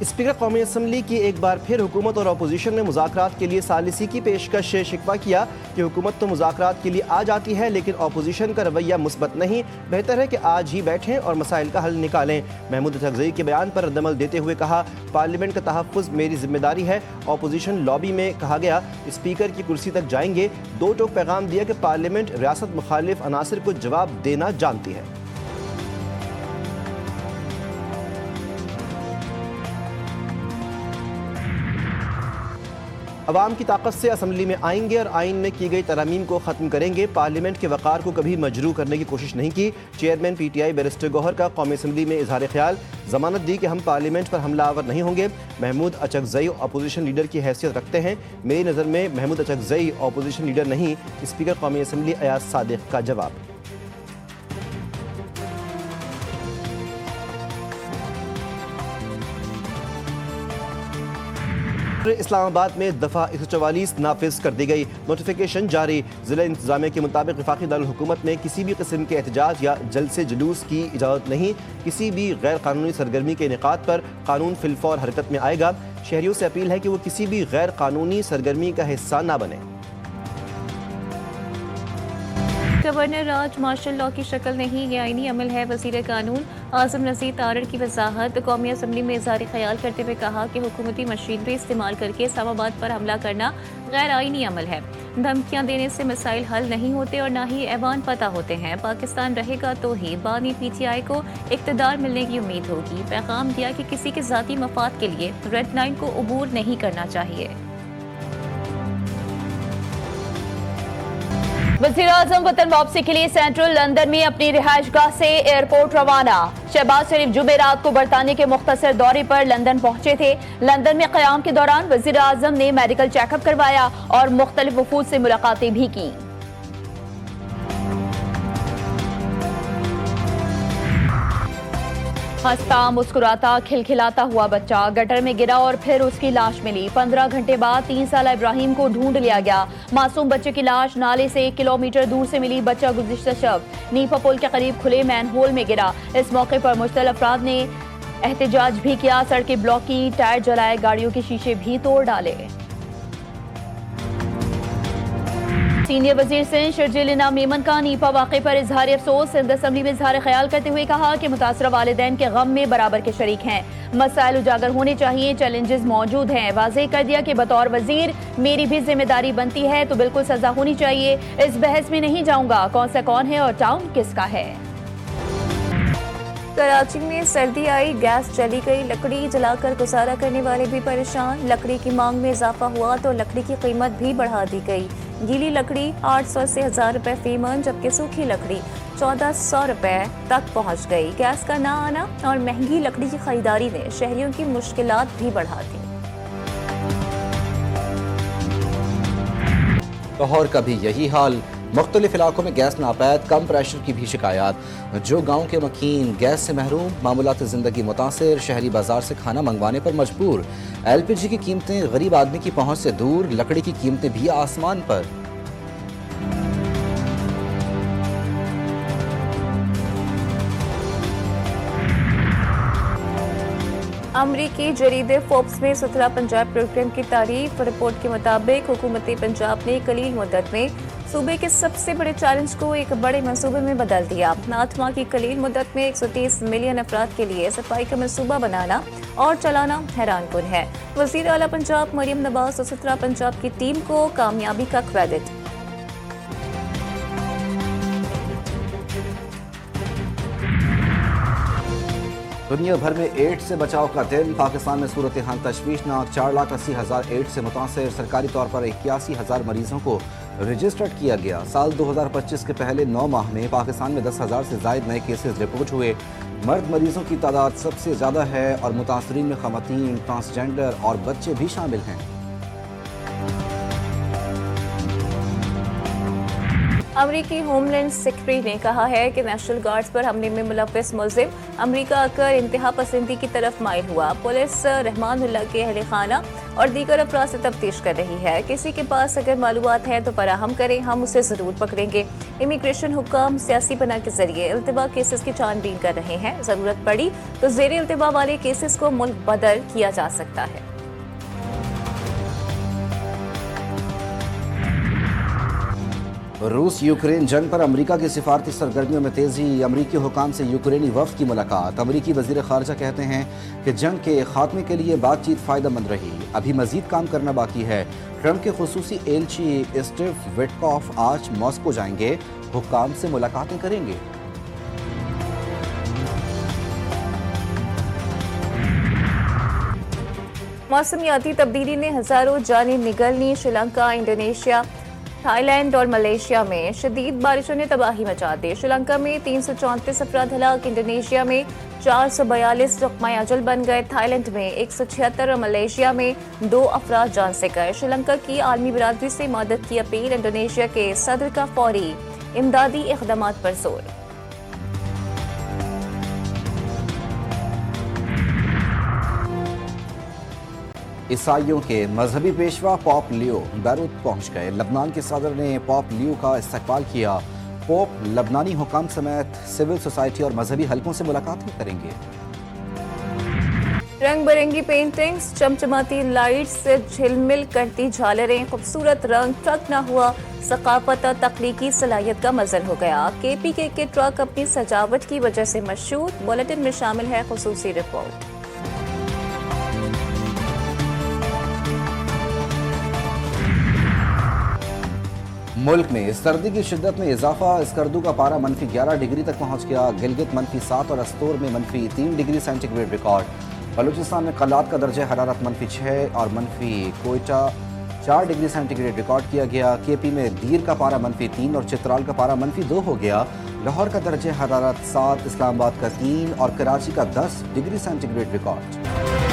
Speaker कौमी assembly की एक बार फिर हुकूमत और अपोजिशन ने मुज़ाकरात के लिए सालिसी की पेशकश से शिकवा किया कि हुकूमत तो मुज़ाकरात के लिए आ जाती है लेकिन अपोजिशन का रवैया मुस्बत नहीं, बेहतर है कि आज ही बैठें और मसाइल का हल निकालें। महमूद अचकज़ई के बयान पर रद्दमल देते हुए कहा, पार्लियामेंट का तहफ़्फ़ुज़ मेरी जिम्मेदारी है। अपोजिशन लॉबी में कहा गया स्पीकर की कुर्सी तक जाएंगे। दो टोक पैगाम दिया कि पार्लियामेंट रियासत मुखालिफ अनासर को जवाब देना जानती है। अवाम की ताकत से असम्बली में आएंगे और आइन में की गई तरमीम को ख़त्म करेंगे। पार्लियामेंट के वक़ार को कभी मजरू करने की कोशिश नहीं की। चेयरमैन PTI बैरिस्टर गौहर का कौमी असम्बली में इजहार ख्याल, जमानत दी कि हम पार्लियामेंट पर हमलावर नहीं होंगे। महमूद अचकज़ई अपोजिशन लीडर की हैसियत रखते हैं। मेरी नज़र में महमूद अचकज़ई अपोजिशन लीडर नहीं, स्पीकर कौमी असम्बली अयाज सादिक का जवाब। इस्लामाबाद में दफ़ा 144 नाफिज कर दी गई, नोटिफिकेशन जारी। ज़िला इंतज़ामिया के मुताबिक वफाकी दारुल हुकूमत में किसी भी किस्म के एहतजाज या जलसे जुलूस की इजाज़त नहीं। किसी भी गैर कानूनी सरगर्मी के इनेकाद पर कानून फिलफौर हरकत में आएगा। शहरियों से अपील है कि वो किसी भी गैर कानूनी सरगर्मी का हिस्सा ना बने। गवर्नर राज मार्शल लॉ की शक्ल नहीं, ये आईनी अमल है। वज़ीर कानून आज़म नज़ीर तारड़ की वजाहत। कौमी असम्बली में इज़हार ख्याल करते हुए कहा कि हुकूमती मशीनरी इस्तेमाल करके इस्लामाबाद पर हमला करना गैर आईनी अमल है। धमकियाँ देने से मसाइल हल नहीं होते और न ही ऐवान पता होते हैं। पाकिस्तान रहेगा तो ही बानी PTI को इक़्तिदार मिलने की उम्मीद होगी। पैगाम दिया कि किसी के ज़ाती मफाद के लिए रेड लाइन को अबूर नहीं करना चाहिए। वज़ीर-ए-आज़म वतन वापसी के लिए सेंट्रल लंदन में अपनी रिहाइशगाह से एयरपोर्ट रवाना। शहबाज शरीफ जुमेरात को बरतानिया के मुख्तसर दौरे पर लंदन पहुंचे थे। लंदन में क़याम के दौरान वज़ीर-ए-आज़म ने मेडिकल चेकअप करवाया और मुख्तलिफ वफूद से मुलाकातें भी की। हंसता मुस्कुराता खिलखिलाता हुआ बच्चा गटर में गिरा और फिर उसकी लाश मिली। 15 घंटे बाद 3 साल इब्राहिम को ढूंढ लिया गया। मासूम बच्चे की लाश नाले से 1 किलोमीटर दूर से मिली। बच्चा गुज़िश्ता शब नीफा पुल के करीब खुले मैनहोल में गिरा। इस मौके पर मुश्तल अफराद ने एहतजाज भी किया, सड़कें ब्लॉक की, टायर जलाए, गाड़ियों के शीशे भी तोड़ डाले। सीनियर वजीर सिंध शर्जील इनाम मेमन का नीपा वाक़े पर इजहार अफसोस। सिंध असम्बली में इजहार ख्याल करते हुए कहा कि मुतासरा वालिदैन के गम में बराबर के शरीक हैं। मसाइल उजागर होने चाहिए, चैलेंजेस मौजूद हैं। वाज़ेह कर दिया कि बतौर वजीर मेरी भी जिम्मेदारी बनती है तो बिल्कुल सजा होनी चाहिए। इस बहस में नहीं जाऊंगा कौन सा कौन है और टाउन किसका है। कराची में सर्दी आई, गैस चली गई, लकड़ी जलाकर गुजारा करने वाले भी परेशान। लकड़ी की मांग में इजाफा हुआ तो लकड़ी की कीमत भी बढ़ा दी गई। गीली लकड़ी 800 से 1000 रुपए फी मन, जबकि सूखी लकड़ी 1400 रुपए तक पहुंच गई। गैस का ना आना और महंगी लकड़ी की खरीदारी ने शहरियों की मुश्किलात भी बढ़ा दी। लाहौर का भी यही हाल, मुख्तलिफ इलाकों में गैस नापैद, कम प्रेशर की भी शिकायत। जो गाँव के मकीन गैस से महरूम, मामूलात ज़िंदगी मुतासिर, शहरी बाजार से खाना मंगवाने पर मजबूर। LPG की कीमतें गरीब आदमी की पहुंच से दूर, लकड़ी की कीमतें भी आसमान पर। अमरीकी जरीदे फोर्ब्स में 17 पंजाब प्रोग्राम की तारीफ। रिपोर्ट के मुताबिक हुकूमत पंजाब ने कलील मुद्दत में सूबे के सबसे बड़े चैलेंज को एक बड़े मंसूबे में बदल दिया। 8 माह की कलील मुद्दत में 130 मिलियन अफराद के लिए सफाई का मंसूबा बनाना और चलाना हैरान कुन है। वज़ीर आला पंजाब मरियम नवाज और 17 पंजाब की टीम को कामयाबी का क्रेडिट। दुनिया भर में एड्स से बचाव का दिन। पाकिस्तान में सूरत हाल तशवीशनाक, 4,80,000 एड्स से मुतासर। सरकारी तौर पर 81,000 मरीजों को रजिस्टर्ड किया गया। साल 2025 के पहले 9 माह में पाकिस्तान में 10,000 से ज़ायद नए केसेस रिपोर्ट हुए। मर्द मरीजों की तादाद सबसे ज़्यादा है और मुतासरीन में ख़वातीन, ट्रांसजेंडर और बच्चे भी शामिल हैं। अमरीकी होमलैंड सेक्रेटरी ने कहा है कि नेशनल गार्ड्स पर हमले में मुलव्वस मुलजिम अमरीका आकर इंतहा पसंदी की तरफ माइल हुआ। पुलिस रहमानुल्लाह के अहले खाना और दीगर अफराद से तफ्तीश कर रही है। किसी के पास अगर मालूमात है तो फराहम करें, हम उसे जरूर पकड़ेंगे। इमिग्रेशन हुक्काम सियासी पनाह के जरिए इल्तिबा केसेस की छानबीन कर रहे हैं। जरूरत पड़ी तो जेर इल्तिबा वाले केसेस को मुल्क बदल किया जा सकता है। रूस यूक्रेन जंग पर अमेरिका की सिफारती सरगर्मियों में तेजी। अमेरिकी हुकाम से यूक्रेनी वफ्द की मुलाकात। अमेरिकी वजीर खारजा कहते हैं कि जंग के खात्मे के लिए बातचीत फायदेमंद रही, अभी मजीद काम करना बाकी है। ट्रंप के खुसूसी एलची स्टीव विटकॉफ आज मॉस्को जाएंगे, हुकाम से मुलाकातें करेंगे। मौसमियाती तब्दीली ने हजारों जानें निगलनी। श्रीलंका, इंडोनेशिया, थाईलैंड और मलेशिया में शदीद बारिशों ने तबाही मचा दी। श्रीलंका में 334 अफराद हलाक, इंडोनेशिया में 442 रुकमा अजल बन गए, थाईलैंड में 176 और मलेशिया में 2 अफराद जान से गए। श्रीलंका की आलमी बिरादरी से मदद की अपील। इंडोनेशिया के सदर का फौरी इमदादी इक़दामात पर जोर। ईसाइयों के मजहबी पेशवा पॉप लियो बैरूत पहुंच गए। लबनान के सदर ने पॉप लियो का इस्तकबाल किया। पोप लबनानी हुकाम समेत सिविल सोसाइटी और मजहबी हलकों से मुलाकात भी करेंगे। रंग बिरंगी पेंटिंग्स, चमचमाती लाइट्स, झिलमिल करती झालरें, खूबसूरत रंग, ट्रक न हुआ सकाफत और तख्लीकी सलाहियत का मजर हो गया। KPK के ट्रक अपनी सजावट की वजह से मशहूर। बुलेटिन में शामिल है खुसूसी रिपोर्ट। मुल्क में सर्दी की शिद्दत में इजाफा। स्कर्दू का पारा -11 डिग्री तक पहुंच गया। गिलगित -7 और अस्तोर में -3 डिग्री सेंटीग्रेड रिकॉर्ड। बलूचिस्तान में कलात का दर्जा हरारत -6 और कोयटा 4 डिग्री सेंटीग्रेड रिकॉर्ड किया गया। KP में दीर का पारा -3 और चित्राल का पारा -2 हो गया। लाहौर का दर्जा हरारत 7, इस्लामाबाद का 3 और कराची का 10 डिग्री सेंटीग्रेड रिकॉर्ड।